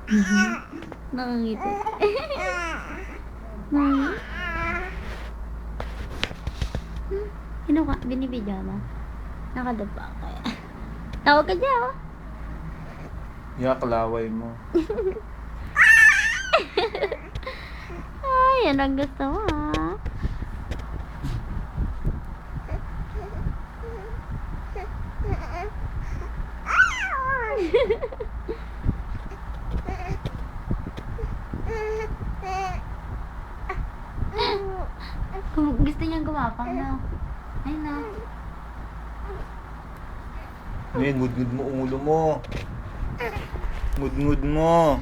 Nakangiti. Nakangiti. Sino ka? Binibidyo mo? Nakadapa kaya. Tawag ka dyan, oh. Yak, laway mo. Ay, yan ang gusto mo, ha? Gusto niyang gumapang na. Ay na. Ngayon, ngud-ngud mo ulo mo. Ngud-ngud mo.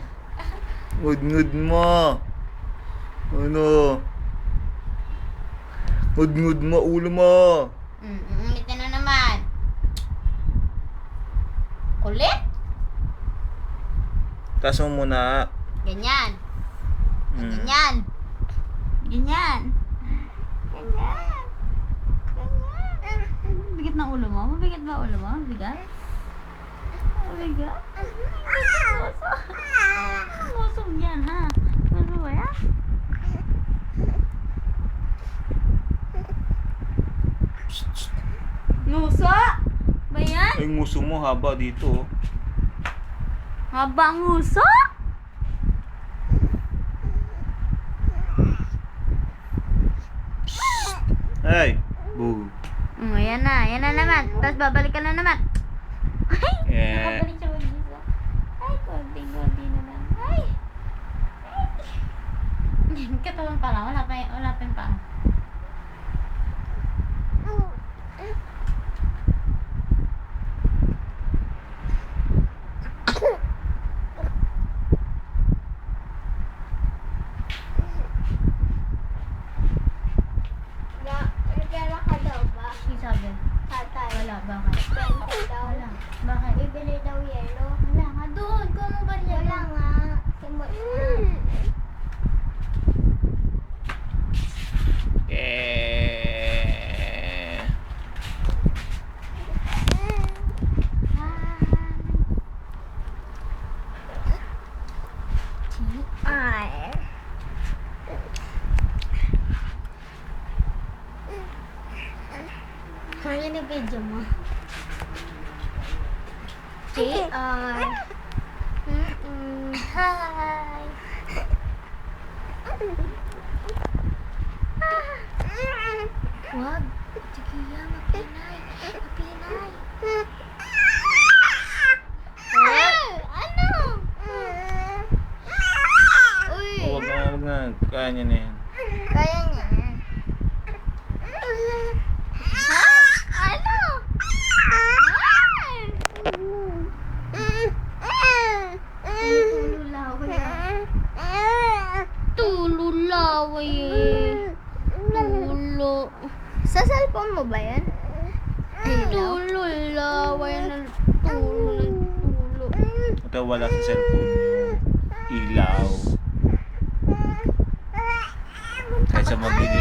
Ngud-ngud mo. Ano? Ngud-ngud mo ulo mo. Ito na naman. Kulit? Taas mo muna. Ganyan. Mm. Ganyan. Ganyan. Ganyan. Ganyan. Bigat ng ulo mo? Mabigat ba ulo mo? Mabigat? Mabigat? Nguso. Nguso yan, ha? Nguso ba yan? Nguso? Ba yan? Ay, nguso mo haba dito. Haba ang nguso? Ay, boo. Ayan na. Ayan na naman. Tapos babalik ka na naman. Ay! Yeah. Nakabalik siya mag-isa. Ay, konting-konti na lang. Ay! Ay! Katawan pa lang. Wala pa yung paa. Nagkala ka daw ba? Yung sabi. Tatay. Wala. Bakit? Benta daw. Wala. Bakit? Bibili daw yelo. Wala nga doon. Kung ano ba niya? Wala nga. Simot na. Eh. Ay. Ano yung video mo? JR. Hi. Wag. Sige, mapinay. Mapinay. Ano? Uy. Huwag na. Kaya niya na yan. Kaya niya. Ha? Ano? Tululaway eh. Tulo. Sa cellphone mo ba yan? Tululaway na tulo. Ito wala sa cellphone yung ilaw. Kahit sa mabilis